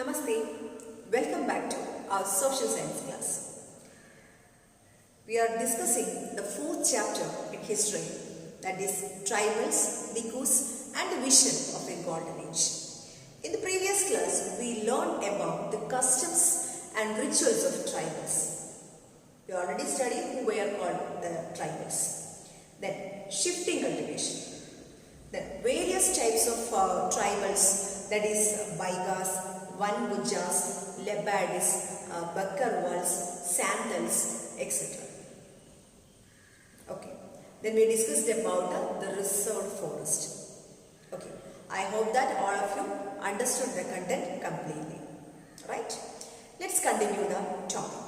Namaste. Welcome back to our social science class. We are discussing the fourth chapter in history, that is tribals, bhikkhus and the vision of a golden age. In the previous class, we learned about the customs and rituals of tribals. We already studied who were called the tribals. Then shifting cultivation. Then various types of tribals, that is Baigas, Vangujas, Lebadis, Bakkarwals, Santals, etc. Okay. Then we discussed about the reserved forest. Okay. I hope that all of you understood the content completely. Right? Let's continue the topic.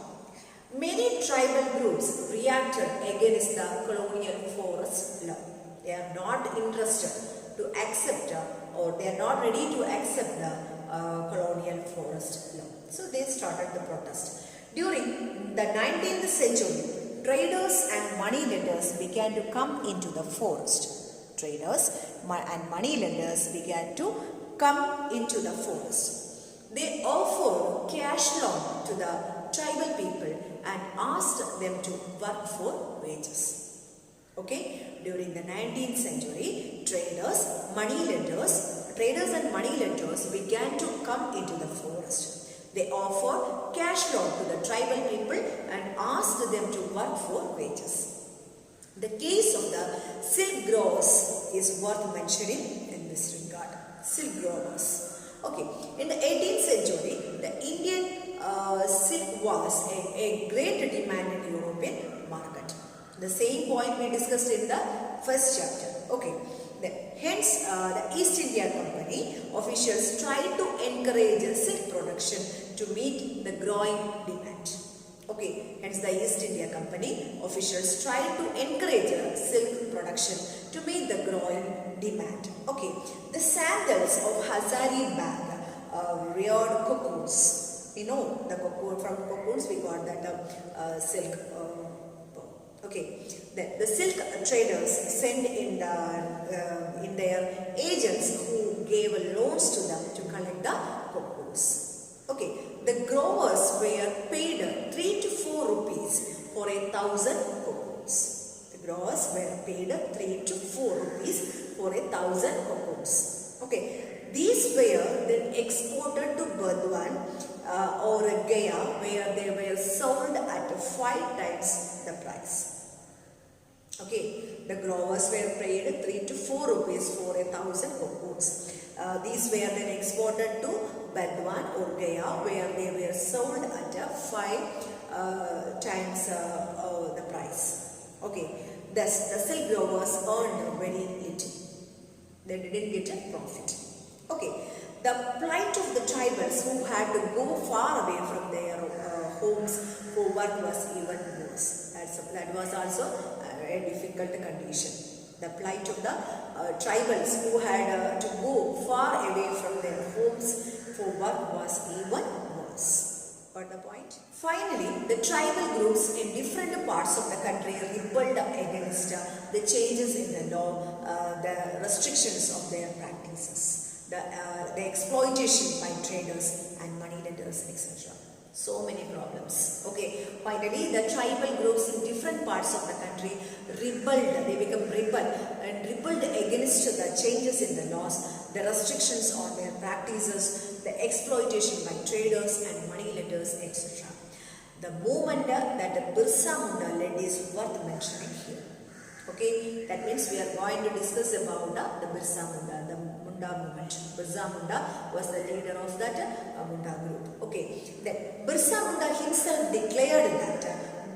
Many tribal groups reacted against the colonial forest law. They are not interested to accept or they are not ready to accept the colonial forest law. So they started the protest. During the 19th century, traders and moneylenders began to come into the forest. Traders and moneylenders began to come into the forest. They offered cash loan to the tribal people and asked them to work for wages. Okay, during the 19th century, traders and moneylenders began to come into the forest. They offered cash loan to the tribal people and asked them to work for wages. The case of the silk growers is worth mentioning in this regard. Silk growers. Okay, in the 18th century, the Indian silk was a great demand in European market. The same point we discussed in the first chapter. Okay. Hence, the East India Company officials tried to encourage silk production to meet the growing demand. Okay. Hence, the East India Company officials tried to encourage silk production to meet the growing demand. Okay. The sandals of Hazaribagh reared cocoons. You know, the cocoon, from cocoons we got that silk. Okay, the silk traders sent in their agents who gave loans to them to collect the cocoons. Okay, the growers were paid 3 to 4 rupees for 1,000 cocoons. The growers were paid 3 to 4 rupees for 1,000 cocoons. Okay, these were then exported to Burdwan or Gaya, where they were sold at 5 times the price. Okay, the growers were paid 3 to 4 rupees for 1,000 cocoons. These were then exported to Burdwan or Gaya, where they were sold at 5 times the price. Okay, thus the silk growers earned very little. They didn't get a profit. Okay, the plight of the tribals who had to go far away from their homes for work was even worse. That was also a difficult condition. The plight of the tribals who had to go far away from their homes for work was even worse. Got the point? Finally, the tribal groups in different parts of the country rebelled against the changes in the law, the restrictions of their practices, the exploitation by traders and moneylenders, etc. So many problems. Okay, finally the tribal groups in different parts of the country rebelled, they become rebelled against the changes in the laws, the restrictions on their practices, the exploitation by traders and moneylenders, etc. The movement that Birsa Munda led is worth mentioning here. Okay, that means we are going to discuss about the Birsa Munda, the Munda movement. Birsa Munda was the leader of that Munda group. Okay, then Birsa Munda himself declared that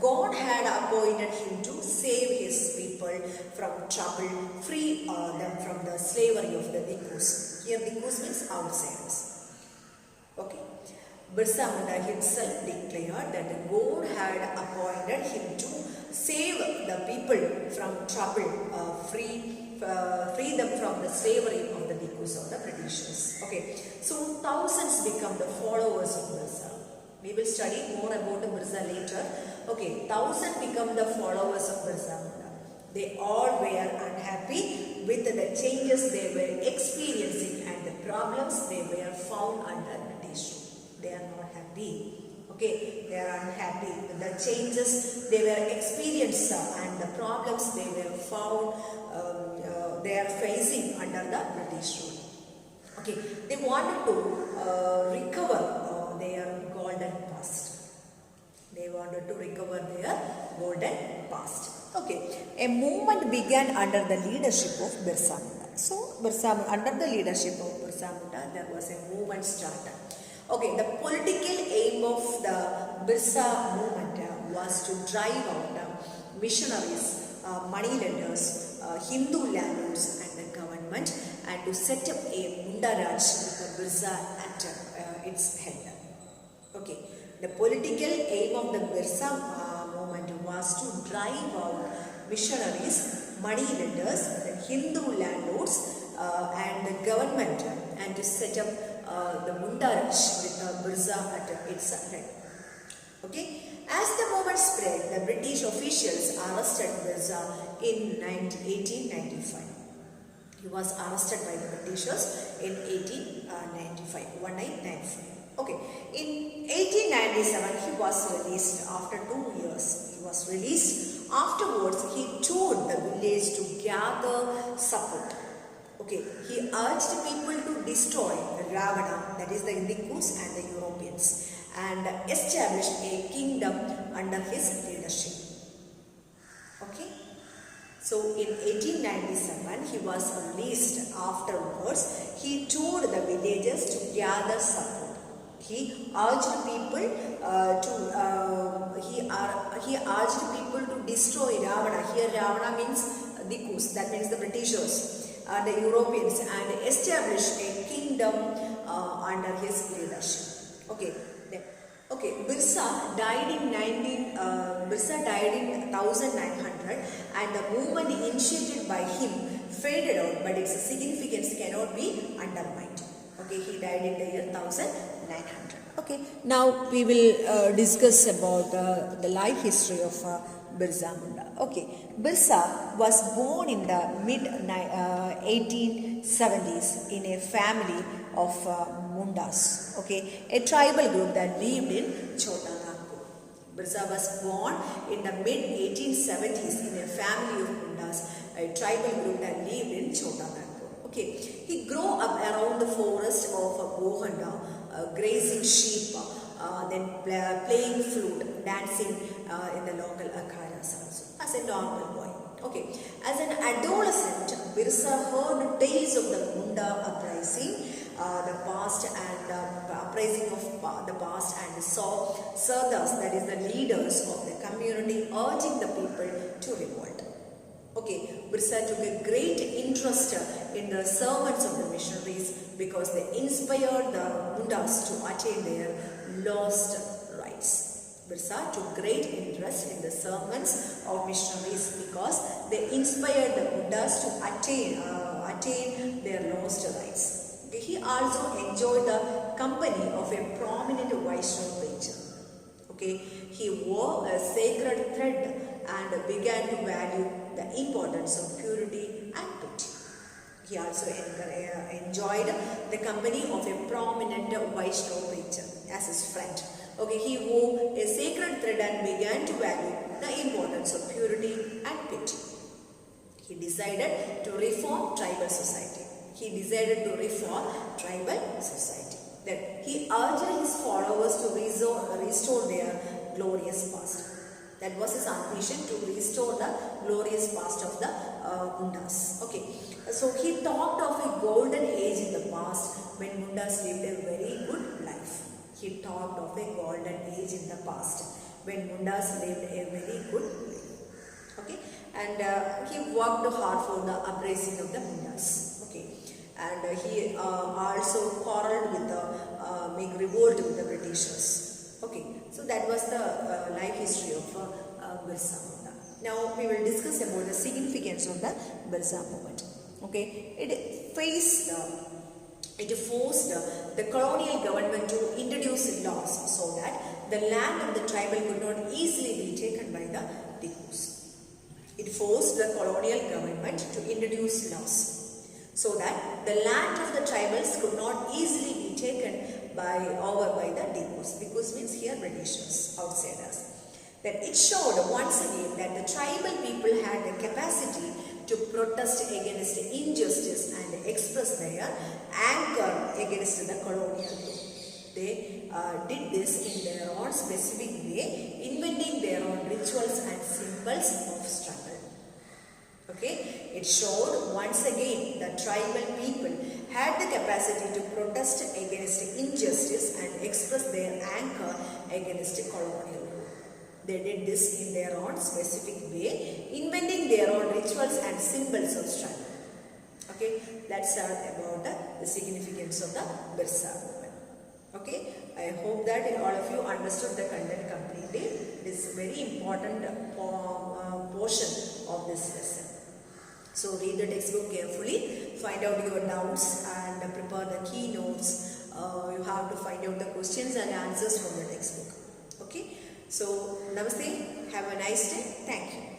God had appointed him to save his people from trouble, free them from the slavery of the bhikkhus. Here bhikkhus means outsiders. Okay, Birsa Munda himself declared that God had appointed him to save the people from trouble, free them from the slavery of the bhikkhus or the Britishers. Okay, so thousands become the followers of Birsa. We will study more about Birsa later. Okay, thousands become the followers of Birsa Munda. They all were unhappy with the changes they were experiencing and the problems they were found under British rule. unhappy. Okay, they are unhappy with the changes they were experienced and the problems they were found they are facing under the British rule. Okay, they wanted to recover their golden past. They wanted to recover their golden past. Okay, a movement began under the leadership of Birsa Munda. So, under the leadership of Birsa Munda, there was a movement started. Okay, the political aim of the Birsa movement was to drive out missionaries, moneylenders, Hindu landlords and the government, and to set up a Munda Raj with the Birsa at its head. Okay, the political aim of the Birsa movement was to drive out missionaries, moneylenders, the Hindu landlords and the government, and to set up the Munda Raj with the Birsa at its head. Okay, as the movement spread, the British officials arrested Birsa in 1895. He was arrested by the Britishers in 1995. Okay, in 1897 he was released after 2 years. He was released. Afterwards, he toured the village to gather support. Okay, he urged people to destroy Ravana, that is the Hindus and the Europeans, and establish a kingdom under his leadership. Okay, so in 1897 he was released. Afterwards, he toured the villages to gather support. He urged people to destroy Ravana. Here Ravana means Hindus, that means the Britishers. The Europeans, and establish a kingdom under his leadership. Okay, Birsa died in 1900, and the movement initiated by him faded out, but its significance cannot be undermined. Okay, he died in the year 1900. Okay, now we will discuss about the life history of Birsa Munda. Okay, Birsa was born in the mid 1870s in a family of Mundas. Okay, a tribal group that lived in Chota Nagpur. Birsa was born in the mid 1870s in a family of Mundas, a tribal group that lived in Chota Nagpur. Okay, he grew up around the forest of Bohanda, grazing sheep, then playing flute, dancing in the local akharas also, as a normal boy. Okay, as an adolescent, Birsa heard tales of the Munda uprising, the past and uprising of the past, and saw Sardas, that is the leaders of the community, urging the people to revolt. Okay, Birsa took a great interest in the sermons of the missionaries because they inspired the Mundas to attain their lost rights. Birsa took great interest in the sermons of missionaries because they inspired the Mundas to attain their lost rights. Okay, he also enjoyed the company of a prominent Vaishnava preacher. Okay, he wore a sacred thread and began to value the importance of purity and piety. He also enjoyed the company of a prominent Vaishnava preacher as his friend. Okay, he wore a sacred thread and began to value the importance of purity and piety. He decided to reform tribal society. Then he urged his followers to restore their glorious past. That was his ambition, to restore the glorious past of the Mundas. Okay, so he talked of a golden age in the past when Mundas lived a very good life. He talked of a golden age in the past when Mundas lived a very good life. Okay, and he worked hard for the uprising of the Mundas. Okay, and he also quarreled with the revolt with the Britishers. Okay, so that was the life history of Birsa Munda. Now we will discuss about the significance of the Birsa movement. Okay, it forced the colonial government to introduce laws so that the land of the tribal could not easily be taken by the Hindus. It forced the colonial government to introduce laws so that the land of the tribals could not easily be taken by over by the Dikos. Dikos means here Britishers, outsiders. Then it showed once again that the tribal people had the capacity to protest against injustice and express their anger against the colonial rule. They did this in their own specific way, inventing their own rituals and symbols of struggle. Okay, it showed once again that tribal people had the capacity to protest against injustice and express their anger against colonial rule. They did this in their own specific way, inventing their own rituals and symbols of struggle. Okay, that's all about the significance of the Birsa movement. Okay, I hope that all of you understood the content completely. It is a very important portion of this lesson. So read the textbook carefully, find out your doubts and prepare the key notes. You have to find out the questions and answers from the textbook. Okay, so namaste, have a nice day, thank you.